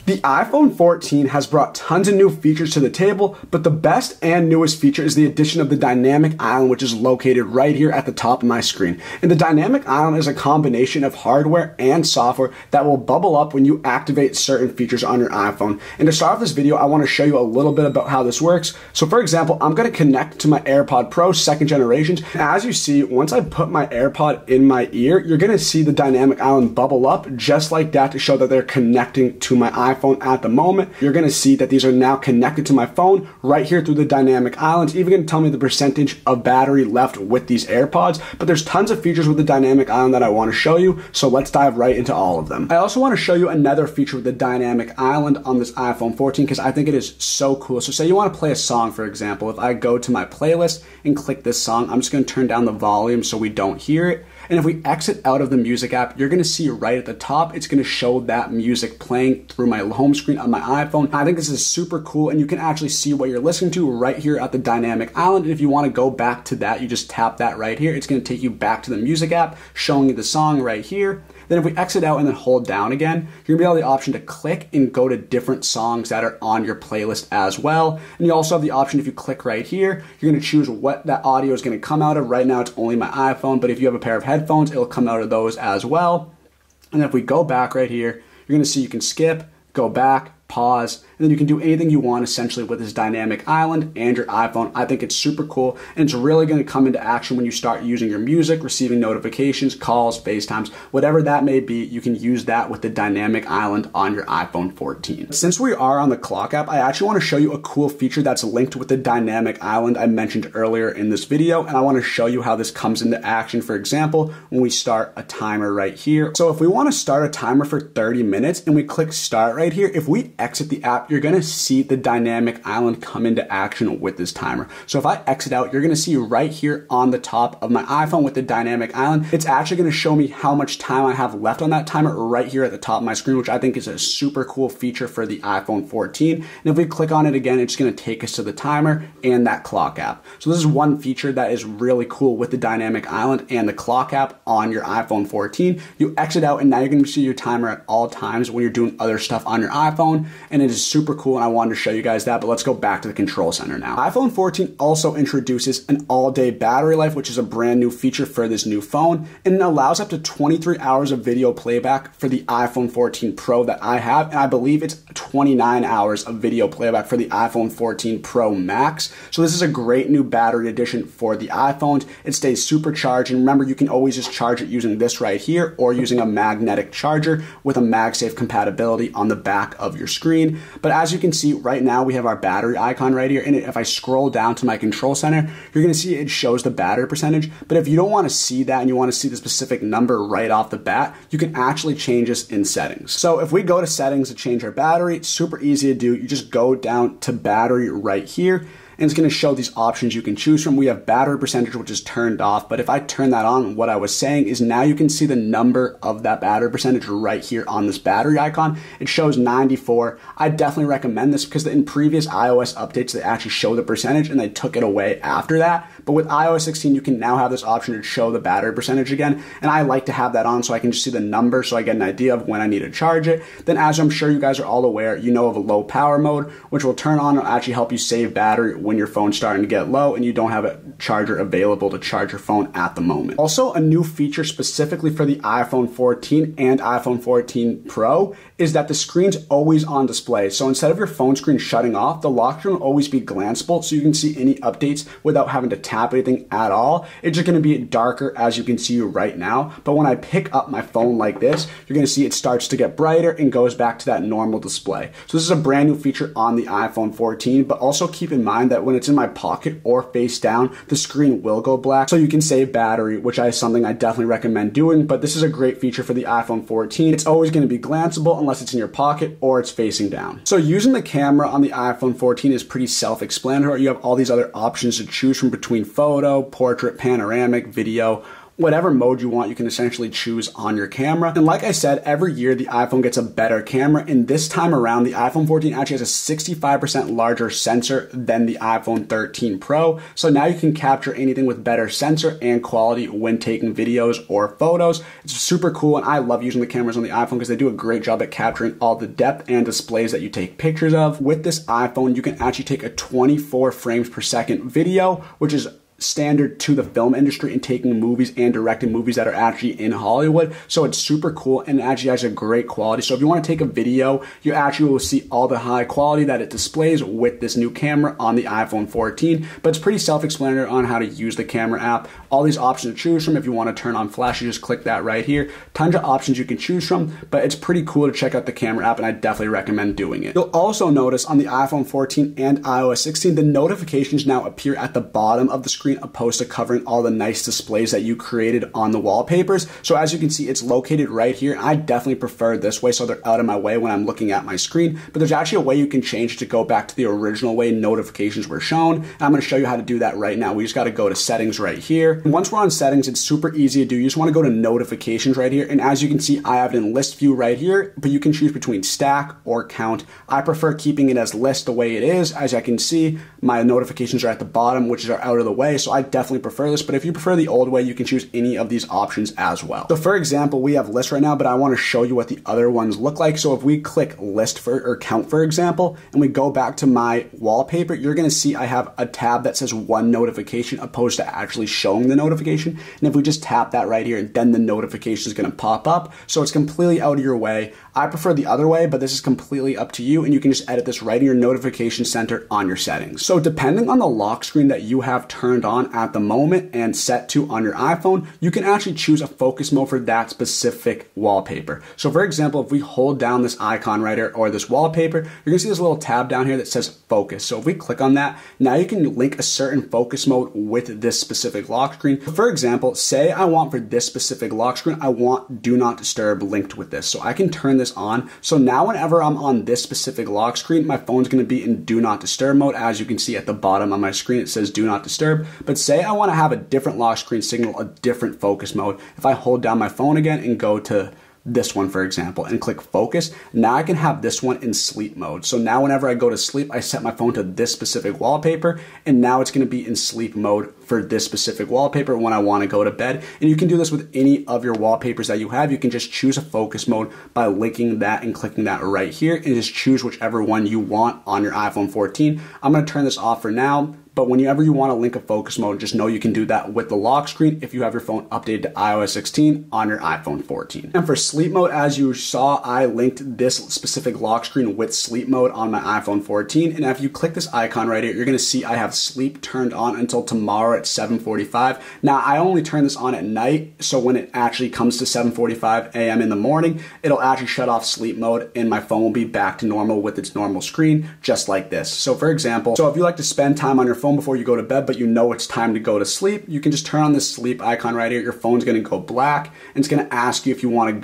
The iPhone 14 has brought tons of new features to the table, but the best and newest feature is the addition of the dynamic island, which is located right here at the top of my screen. And the dynamic island is a combination of hardware and software that will bubble up when you activate certain features on your iPhone. And to start off this video, I want to show you a little bit about how this works. So for example, I'm going to connect to my AirPod Pro 2nd generation. And as you see, once I put my AirPod in my ear, you're going to see the dynamic island bubble up just like that to show that they're connecting to my iPhone at the moment. You're going to see that these are now connected to my phone right here through the dynamic island. It's even going to tell me the percentage of battery left with these AirPods, but there's tons of features with the dynamic island that I want to show you, so let's dive right into all of them. I also want to show you another feature with the dynamic island on this iPhone 14 because I think it is so cool. So say you want to play a song, for example. If I go to my playlist and click this song, I'm just going to turn down the volume so we don't hear it. And if we exit out of the music app, you're going to see right at the top, it's going to show that music playing through my home screen on my iPhone. I think this is super cool, and you can actually see what you're listening to right here at the dynamic island. And if you want to go back to that, you just tap that right here. It's going to take you back to the music app, showing you the song right here. Then if we exit out and then hold down again, you're going to be able the option to click and go to different songs that are on your playlist as well. And you also have the option, if you click right here, you're going to choose what that audio is going to come out of. Right now it's only my iPhone, but if you have a pair of headphones, it'll come out of those as well. And if we go back right here, you're going to see you can skip, go back, pause, and then you can do anything you want essentially with this dynamic island and your iPhone. I think it's super cool, and it's really going to come into action when you start using your music, receiving notifications, calls, FaceTimes, whatever that may be. You can use that with the dynamic island on your iPhone 14. Since we are on the clock app, I actually want to show you a cool feature that's linked with the dynamic island I mentioned earlier in this video, and I want to show you how this comes into action. For example, when we start a timer right here. So if we want to start a timer for 30 minutes and we click start right here, if we exit the app, you're going to see the dynamic island come into action with this timer. So if I exit out, you're going to see right here on the top of my iPhone with the dynamic island, it's actually going to show me how much time I have left on that timer right here at the top of my screen, which I think is a super cool feature for the iPhone 14. And if we click on it again, it's going to take us to the timer and that clock app. So this is one feature that is really cool with the dynamic island and the clock app on your iPhone 14. You exit out and now you're going to see your timer at all times when you're doing other stuff on your iPhone. And it is super cool, and I wanted to show you guys that, but let's go back to the control center now. iPhone 14 also introduces an all-day battery life, which is a brand new feature for this new phone, and it allows up to 23 hours of video playback for the iPhone 14 Pro that I have, and I believe it's 29 hours of video playback for the iPhone 14 Pro Max. So this is a great new battery addition for the iPhones. It stays supercharged, and remember, you can always just charge it using this right here or using a magnetic charger with a MagSafe compatibility on the back of your screen. But as you can see right now, we have our battery icon right here, and if I scroll down to my control center, you're going to see it shows the battery percentage. But if you don't want to see that and you want to see the specific number right off the bat, you can actually change this in settings. So if we go to settings to change our battery, it's super easy to do. You just go down to battery right here, and it's going to show these options you can choose from. We have battery percentage, which is turned off, but if I turn that on, what I was saying is now you can see the number of that battery percentage right here on this battery icon. It shows 94. I definitely recommend this because in previous iOS updates, they actually show the percentage and they took it away after that. But with iOS 16, you can now have this option to show the battery percentage again. And I like to have that on so I can just see the number so I get an idea of when I need to charge it. Then as I'm sure you guys are all aware, you know of a low power mode, which will turn on and actually help you save battery when your phone's starting to get low and you don't have a charger available to charge your phone at the moment. Also, a new feature specifically for the iPhone 14 and iPhone 14 Pro is that the screen's always on display. So instead of your phone screen shutting off, the lock screen will always be glanceable so you can see any updates without having to tap anything at all. It's just going to be darker as you can see right now. But when I pick up my phone like this, you're going to see it starts to get brighter and goes back to that normal display. So this is a brand new feature on the iPhone 14, but also keep in mind that when it's in my pocket or face down, the screen will go black. So you can save battery, which is something I definitely recommend doing, but this is a great feature for the iPhone 14. It's always going to be glanceable unless it's in your pocket or it's facing down. So using the camera on the iPhone 14 is pretty self-explanatory. You have all these other options to choose from between photo, portrait, panoramic, video, whatever mode you want, you can essentially choose on your camera. And like I said, every year the iPhone gets a better camera, and this time around the iPhone 14 actually has a 65% larger sensor than the iPhone 13 Pro. So now you can capture anything with better sensor and quality when taking videos or photos. It's super cool, and I love using the cameras on the iPhone because they do a great job at capturing all the depth and displays that you take pictures of. With this iPhone, you can actually take a 24 frames per second video, which is standard to the film industry and taking movies and directing movies that are actually in Hollywood. So it's super cool and it actually has a great quality. So if you want to take a video, you actually will see all the high quality that it displays with this new camera on the iPhone 14. But it's pretty self-explanatory on how to use the camera app. All these options to choose from. If you want to turn on flash, you just click that right here. Tons of options you can choose from, but it's pretty cool to check out the camera app, and I definitely recommend doing it. You'll also notice on the iPhone 14 and iOS 16, the notifications now appear at the bottom of the screen opposed to covering all the nice displays that you created on the wallpapers. So as you can see, it's located right here. I definitely prefer this way so they're out of my way when I'm looking at my screen, but there's actually a way you can change it to go back to the original way notifications were shown. And I'm going to show you how to do that right now. We just got to go to settings right here. And once we're on settings, it's super easy to do. You just want to go to notifications right here. And as you can see, I have it in list view right here, but you can choose between stack or count. I prefer keeping it as list the way it is. As I can see, my notifications are at the bottom, which are out of the way. So I definitely prefer this, but if you prefer the old way, you can choose any of these options as well. So for example, we have list right now, but I want to show you what the other ones look like. So if we click list or count, for example, and we go back to my wallpaper, you're going to see I have a tab that says one notification opposed to actually showing the notification. And if we just tap that right here, then the notification is going to pop up. So it's completely out of your way. I prefer the other way, but this is completely up to you, and you can just edit this right in your notification center on your settings. So depending on the lock screen that you have turned on at the moment and set to on your iPhone, you can actually choose a focus mode for that specific wallpaper. So for example, if we hold down this icon right here or this wallpaper, you're gonna see this little tab down here that says focus. So if we click on that, now you can link a certain focus mode with this specific lock screen. For example, say I want for this specific lock screen, I want do not disturb linked with this. So I can turn this on. So now whenever I'm on this specific lock screen, my phone's gonna be in do not disturb mode. As you can see at the bottom of my screen, it says do not disturb. But say I want to have a different lock screen signal, a different focus mode. If I hold down my phone again and go to this one, for example, and click focus, now I can have this one in sleep mode. So now whenever I go to sleep, I set my phone to this specific wallpaper, and now it's going to be in sleep mode for this specific wallpaper when I want to go to bed. And you can do this with any of your wallpapers that you have. You can just choose a focus mode by linking that and clicking that right here, and just choose whichever one you want on your iPhone 14. I'm going to turn this off for now. But whenever you want to link a focus mode, just know you can do that with the lock screen if you have your phone updated to iOS 16 on your iPhone 14. And for sleep mode, as you saw, I linked this specific lock screen with sleep mode on my iPhone 14. And if you click this icon right here, you're going to see I have sleep turned on until tomorrow at 7:45. Now, I only turn this on at night, so when it actually comes to 7:45 a.m. in the morning, it'll actually shut off sleep mode and my phone will be back to normal with its normal screen, just like this. So for example, if you like to spend time on your phone before you go to bed, but you know it's time to go to sleep, you can just turn on this sleep icon right here. Your phone's going to go black, and it's going to ask you if you want to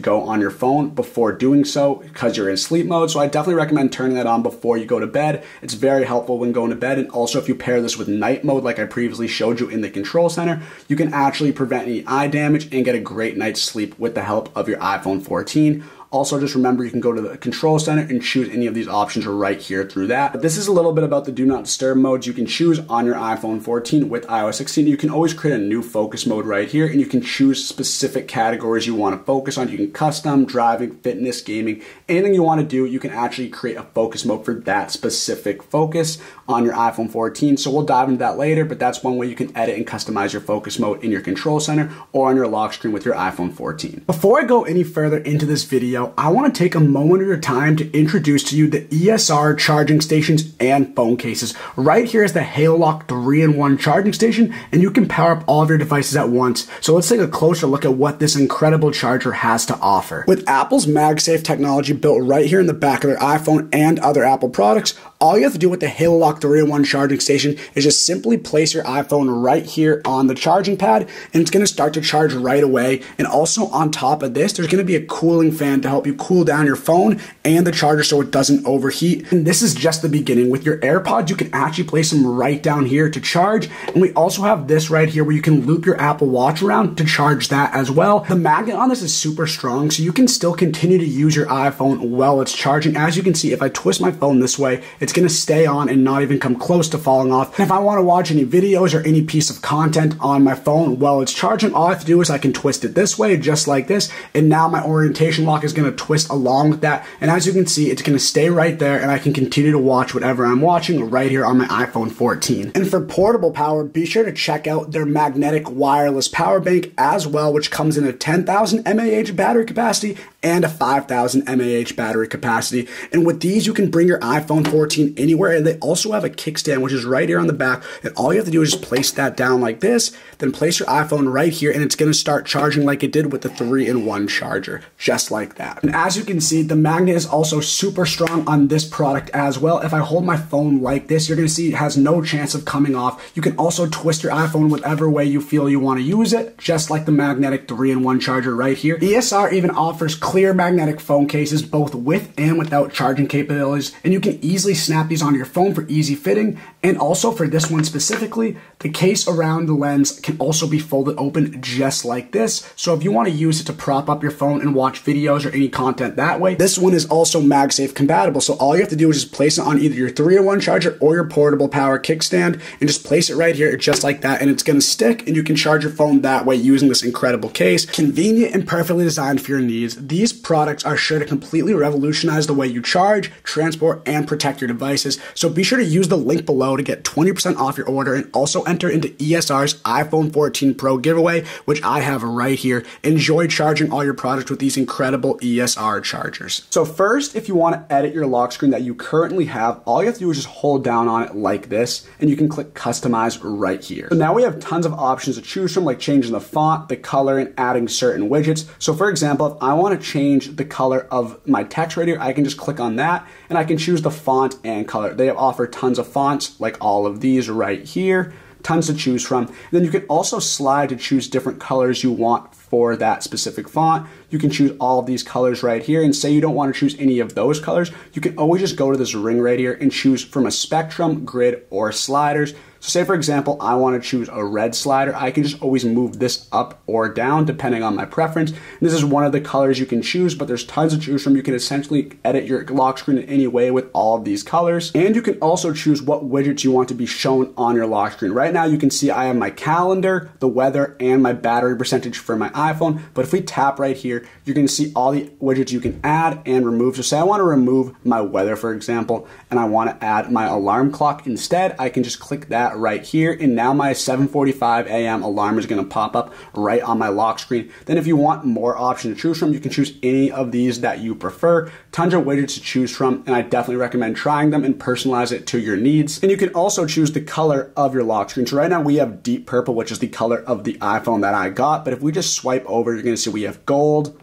go on your phone before doing so because you're in sleep mode. So I definitely recommend turning that on before you go to bed. It's very helpful when going to bed. And also if you pair this with night mode, like I previously showed you in the control center, you can actually prevent any eye damage and get a great night's sleep with the help of your iPhone 14. Also, just remember you can go to the control center and choose any of these options right here through that. But this is a little bit about the do not disturb modes you can choose on your iPhone 14 with iOS 16. You can always create a new focus mode right here, and you can choose specific categories you want to focus on. You can custom, driving, fitness, gaming, anything you want to do, you can actually create a focus mode for that specific focus on your iPhone 14. So we'll dive into that later, but that's one way you can edit and customize your focus mode in your control center or on your lock screen with your iPhone 14. Before I go any further into this video, I want to take a moment of your time to introduce to you the ESR charging stations and phone cases. Right here is the HaloLock 3-in-1 charging station, and you can power up all of your devices at once. So let's take a closer look at what this incredible charger has to offer. With Apple's MagSafe technology built right here in the back of their iPhone and other Apple products, all you have to do with the HaloLock 3-in-1 charging station is just simply place your iPhone right here on the charging pad, and it's going to start to charge right away. And also on top of this, there's going to be a cooling fan to help you cool down your phone and the charger so it doesn't overheat. And this is just the beginning. With your AirPods, you can actually place them right down here to charge. And we also have this right here where you can loop your Apple Watch around to charge that as well. The magnet on this is super strong, so you can still continue to use your iPhone while it's charging. As you can see, if I twist my phone this way, it's going to stay on and not even come close to falling off. And if I want to watch any videos or any piece of content on my phone while it's charging, all I have to do is I can twist it this way, just like this, and now my orientation lock is going to twist along with that. And as you can see, it's going to stay right there, and I can continue to watch whatever I'm watching right here on my iPhone 14. And for portable power, be sure to check out their magnetic wireless power bank as well, which comes in a 10,000 mAh battery capacity and a 5,000 mAh battery capacity. And with these, you can bring your iPhone 14 anywhere. And they also have a kickstand, which is right here on the back. And all you have to do is just place that down like this, then place your iPhone right here, and it's going to start charging like it did with the 3-in-1 charger, just like that. And as you can see, the magnet is also super strong on this product as well. If I hold my phone like this, you're going to see it has no chance of coming off. You can also twist your iPhone whatever way you feel you want to use it, just like the magnetic 3-in-1 charger right here. ESR even offers clear magnetic phone cases, both with and without charging capabilities, and you can easily snap these onto your phone for easy fitting. And also for this one specifically, the case around the lens can also be folded open just like this. So if you want to use it to prop up your phone and watch videos or any content that way, this one is also MagSafe compatible. So all you have to do is just place it on either your 3-in-1 charger or your portable power kickstand, and just place it right here just like that, and it's going to stick, and you can charge your phone that way using this incredible case. Convenient and perfectly designed for your needs, these products are sure to completely revolutionize the way you charge, transport, and protect your devices. So be sure to use the link below to get 20% off your order, and also enter into ESR's iPhone 14 Pro giveaway, which I have right here. Enjoy charging all your products with these incredible ESR chargers. So first, if you want to edit your lock screen that you currently have, all you have to do is just hold down on it like this, and you can click customize right here. So now we have tons of options to choose from, like changing the font, the color, and adding certain widgets. So for example, if I want to change the color of my text right here, I can just click on that, and I can choose the font and color. They offer tons of fonts, like all of these right here, tons to choose from. And then you can also slide to choose different colors you want for that specific font. You can choose all of these colors right here, and say you don't want to choose any of those colors, you can always just go to this ring right here and choose from a spectrum, grid, or sliders. So say for example, I want to choose a red slider, I can just always move this up or down depending on my preference. And this is one of the colors you can choose, but there's tons to choose from. You can essentially edit your lock screen in any way with all of these colors. And you can also choose what widgets you want to be shown on your lock screen. Right now you can see I have my calendar, the weather, and my battery percentage for my iPhone. But if we tap right here, you're going to see all the widgets you can add and remove. So say I want to remove my weather, for example, and I want to add my alarm clock instead, I can just click that right here, and now my 7:45 a.m. alarm is going to pop up right on my lock screen. Then if you want more options to choose from, you can choose any of these that you prefer. Tons of widgets to choose from, and I definitely recommend trying them and personalize it to your needs. And you can also choose the color of your lock screen. So right now we have deep purple, which is the color of the iPhone that I got, but if we just swipe over, you're going to see we have gold,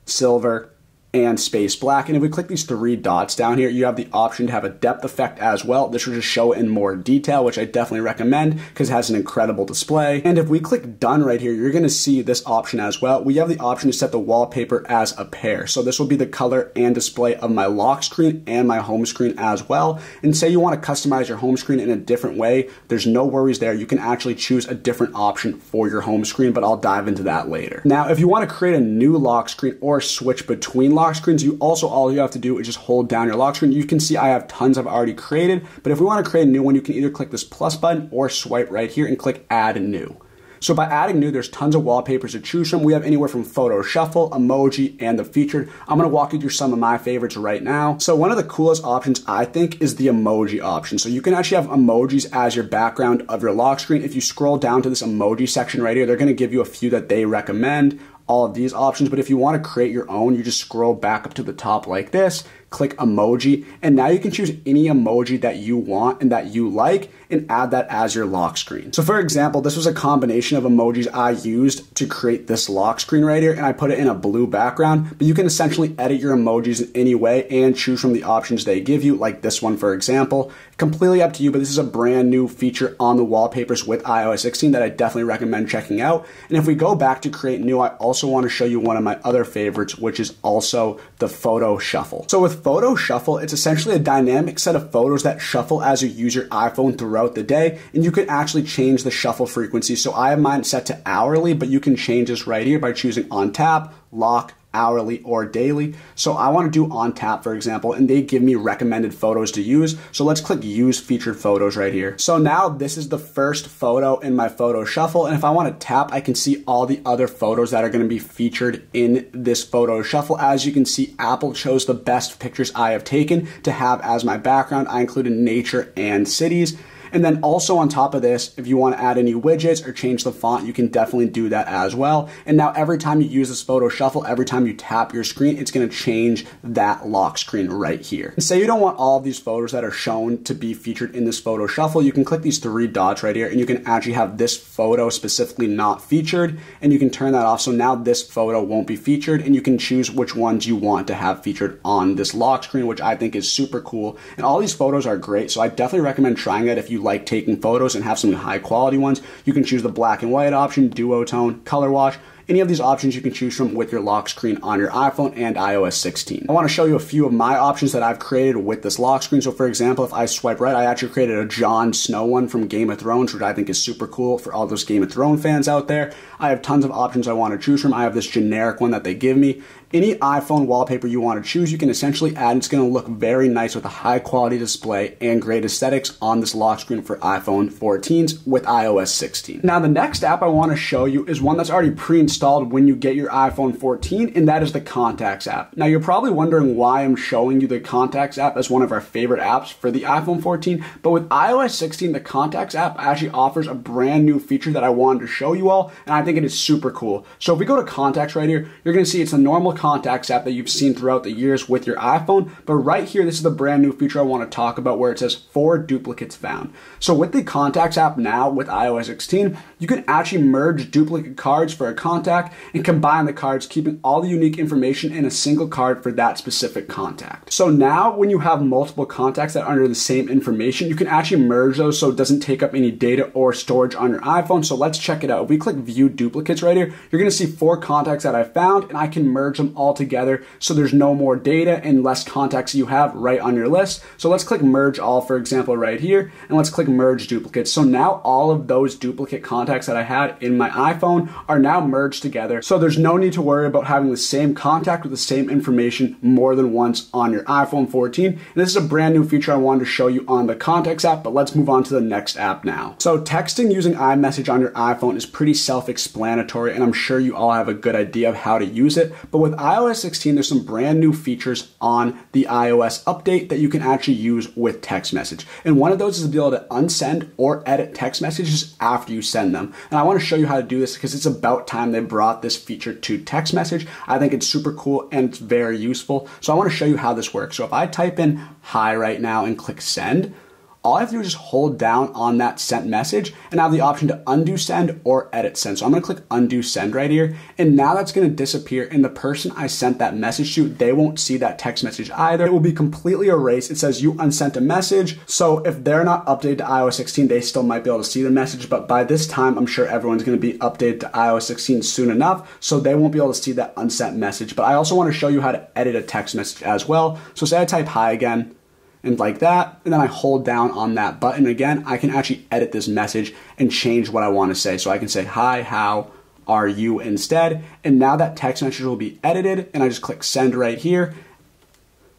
silver, and space black. And if we click these 3 dots down here, you have the option to have a depth effect as well. This will just show it in more detail, which I definitely recommend because it has an incredible display. And if we click done right here, you're going to see this option as well. We have the option to set the wallpaper as a pair. So this will be the color and display of my lock screen and my home screen as well. And say you want to customize your home screen in a different way, there's no worries there. You can actually choose a different option for your home screen, but I'll dive into that later. Now, if you want to create a new lock screen or switch between lock screens, all you have to do is just hold down your lock screen. You can see I have tons I've already created, but if we want to create a new one, you can either click this plus button or swipe right here and click add new. So by adding new, there's tons of wallpapers to choose from. We have anywhere from photo shuffle, emoji, and the featured. I'm going to walk you through some of my favorites right now. So one of the coolest options I think is the emoji option. So you can actually have emojis as your background of your lock screen. If you scroll down to this emoji section right here, they're going to give you a few that they recommend. All of these options, but if you want to create your own, you just scroll back up to the top like this, click emoji, and now you can choose any emoji that you want and that you like and add that as your lock screen. So for example, this was a combination of emojis I used to create this lock screen right here, and I put it in a blue background, but you can essentially edit your emojis in any way and choose from the options they give you, like this one for example. Completely up to you, but this is a brand new feature on the wallpapers with iOS 16 that I definitely recommend checking out. And if we go back to create new, I also want to show you one of my other favorites, which is also the photo shuffle. So with photo shuffle, it's essentially a dynamic set of photos that shuffle as you use your iPhone throughout the day, and you can actually change the shuffle frequency. So I have mine set to hourly, but you can change this right here by choosing on tap, lock, hourly, or daily. So I want to do on tap, for example, and they give me recommended photos to use. So let's click use featured photos right here. So now this is the first photo in my photo shuffle. And if I want to tap, I can see all the other photos that are going to be featured in this photo shuffle. As you can see, Apple chose the best pictures I have taken to have as my background. I included nature and cities. And then also on top of this, if you want to add any widgets or change the font, you can definitely do that as well. And now every time you use this photo shuffle, every time you tap your screen, it's going to change that lock screen right here. And say you don't want all of these photos that are shown to be featured in this photo shuffle, you can click these three dots right here and you can actually have this photo specifically not featured, and you can turn that off. So now this photo won't be featured, and you can choose which ones you want to have featured on this lock screen, which I think is super cool. And all these photos are great. So I definitely recommend trying it if you like taking photos and have some high quality ones. You can choose the black and white option, duotone, color wash. Any of these options you can choose from with your lock screen on your iPhone and iOS 16. I want to show you a few of my options that I've created with this lock screen. So for example, if I swipe right, I actually created a Jon Snow one from Game of Thrones, which I think is super cool for all those Game of Thrones fans out there. I have tons of options I want to choose from. I have this generic one that they give me. Any iPhone wallpaper you want to choose, you can essentially add. It's going to look very nice with a high quality display and great aesthetics on this lock screen for iPhone 14s with iOS 16. Now the next app I want to show you is one that's already pre-installed when you get your iPhone 14, and that is the Contacts app. Now you're probably wondering why I'm showing you the Contacts app as one of our favorite apps for the iPhone 14, but with iOS 16, the Contacts app actually offers a brand new feature that I wanted to show you all, and I think it is super cool. So if we go to Contacts right here, you're going to see it's a normal Contacts app that you've seen throughout the years with your iPhone, but right here, this is the brand new feature I want to talk about where it says 4 duplicates found. So with the Contacts app now with iOS 16, you can actually merge duplicate cards for a contact and combine the cards, keeping all the unique information in a single card for that specific contact. So now when you have multiple contacts that are under the same information, you can actually merge those so it doesn't take up any data or storage on your iPhone. So let's check it out. If we click view duplicates right here, you're going to see 4 contacts that I found, and I can merge them all together so there's no more data and less contacts you have right on your list. So let's click merge all, for example, right here, and let's click merge duplicates. So now all of those duplicate contacts that I had in my iPhone are now merged together. So there's no need to worry about having the same contact with the same information more than once on your iPhone 14. And this is a brand new feature I wanted to show you on the Contacts app, but let's move on to the next app now. So texting using iMessage on your iPhone is pretty self-explanatory, and I'm sure you all have a good idea of how to use it. But with iOS 16, there's some brand new features on the iOS update that you can actually use with text message. And one of those is to be able to unsend or edit text messages after you send them. And I want to show you how to do this because it's about time they brought this feature to text message. I think it's super cool and it's very useful. So I want to show you how this works. So if I type in hi right now and click send, all I have to do is just hold down on that sent message and I have the option to undo send or edit send. So I'm going to click undo send right here. And now that's going to disappear, and the person I sent that message to, they won't see that text message either. It will be completely erased. It says you unsent a message. So if they're not updated to iOS 16, they still might be able to see the message. But by this time, I'm sure everyone's going to be updated to iOS 16 soon enough. So they won't be able to see that unsent message. But I also want to show you how to edit a text message as well. So say I type hi again, and like that, and then I hold down on that button again, I can actually edit this message and change what I want to say. So I can say, hi, how are you instead? And now that text message will be edited, and I just click send right here.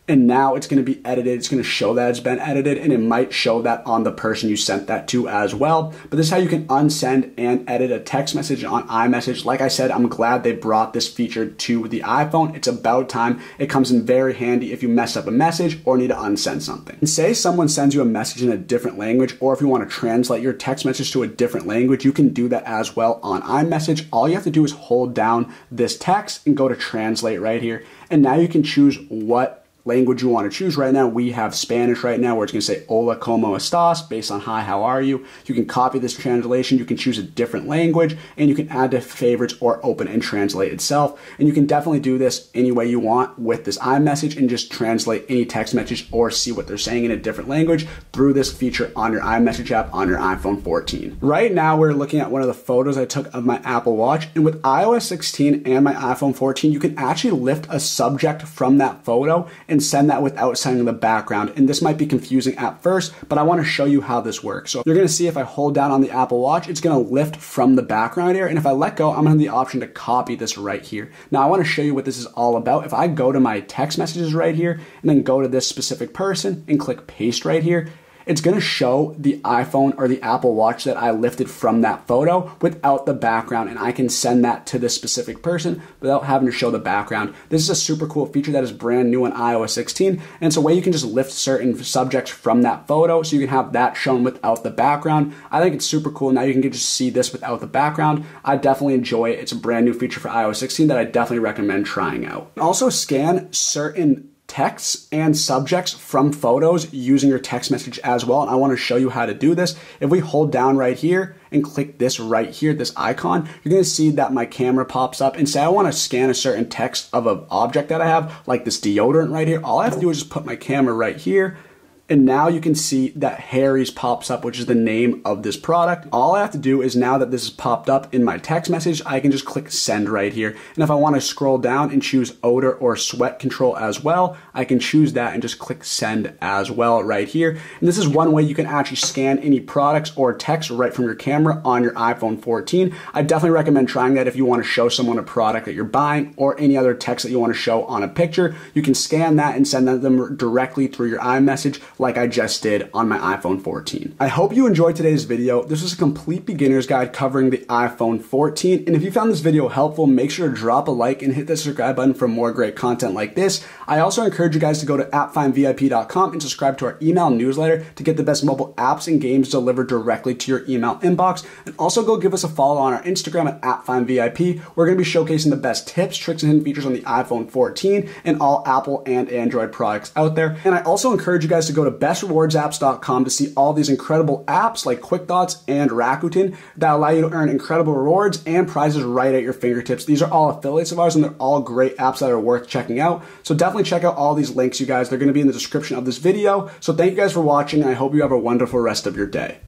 And now it's going to be edited. It's going to show that it's been edited, and it might show that on the person you sent that to as well. But this is how you can unsend and edit a text message on iMessage. Like I said, I'm glad they brought this feature to the iPhone. It's about time. It comes in very handy if you mess up a message or need to unsend something. And say someone sends you a message in a different language, or if you want to translate your text message to a different language, you can do that as well on iMessage. All you have to do is hold down this text and go to translate right here. And now you can choose what language you want to choose. Right now, we have Spanish right now, where it's going to say Hola, ¿cómo estás? Based on hi, how are you? You can copy this translation. You can choose a different language, and you can add to favorites or open and translate itself. And you can definitely do this any way you want with this iMessage and just translate any text message or see what they're saying in a different language through this feature on your iMessage app on your iPhone 14. Right now, we're looking at one of the photos I took of my Apple Watch, and with iOS 16 and my iPhone 14, you can actually lift a subject from that photo and send that without sending the background. And this might be confusing at first, but I want to show you how this works. So you're going to see if I hold down on the Apple Watch, it's going to lift from the background here. And if I let go, I'm going to have the option to copy this right here. Now I want to show you what this is all about. If I go to my text messages right here and then go to this specific person and click paste right here, it's going to show the iPhone or the Apple Watch that I lifted from that photo without the background, and I can send that to this specific person without having to show the background. This is a super cool feature that is brand new in iOS 16, and it's a way you can just lift certain subjects from that photo so you can have that shown without the background. I think it's super cool. Now you can just see this without the background. I definitely enjoy it. It's a brand new feature for iOS 16 that I definitely recommend trying out. Also, scan certain texts and subjects from photos using your text message as well. And I want to show you how to do this. If we hold down right here and click this right here, this icon, you're going to see that my camera pops up and say I want to scan a certain text of an object that I have, like this deodorant right here. All I have to do is just put my camera right here. And now you can see that Harry's pops up, which is the name of this product. All I have to do is, now that this is popped up in my text message, I can just click send right here. And if I want to scroll down and choose odor or sweat control as well, I can choose that and just click send as well right here. And this is one way you can actually scan any products or text right from your camera on your iPhone 14. I definitely recommend trying that if you want to show someone a product that you're buying or any other text that you want to show on a picture. You can scan that and send them directly through your iMessage, like I just did on my iPhone 14. I hope you enjoyed today's video. This was a complete beginner's guide covering the iPhone 14. And if you found this video helpful, make sure to drop a like and hit the subscribe button for more great content like this. I also encourage you guys to go to appfindvip.com and subscribe to our email newsletter to get the best mobile apps and games delivered directly to your email inbox. And also go give us a follow on our Instagram at appfindvip. We're going to be showcasing the best tips, tricks, and hidden features on the iPhone 14 and all Apple and Android products out there. And I also encourage you guys to go to bestrewardsapps.com to see all these incredible apps like Quick Thoughts and Rakuten that allow you to earn incredible rewards and prizes right at your fingertips. These are all affiliates of ours, and they're all great apps that are worth checking out. So definitely check out all these links, you guys. They're going to be in the description of this video. So thank you guys for watching, and I hope you have a wonderful rest of your day.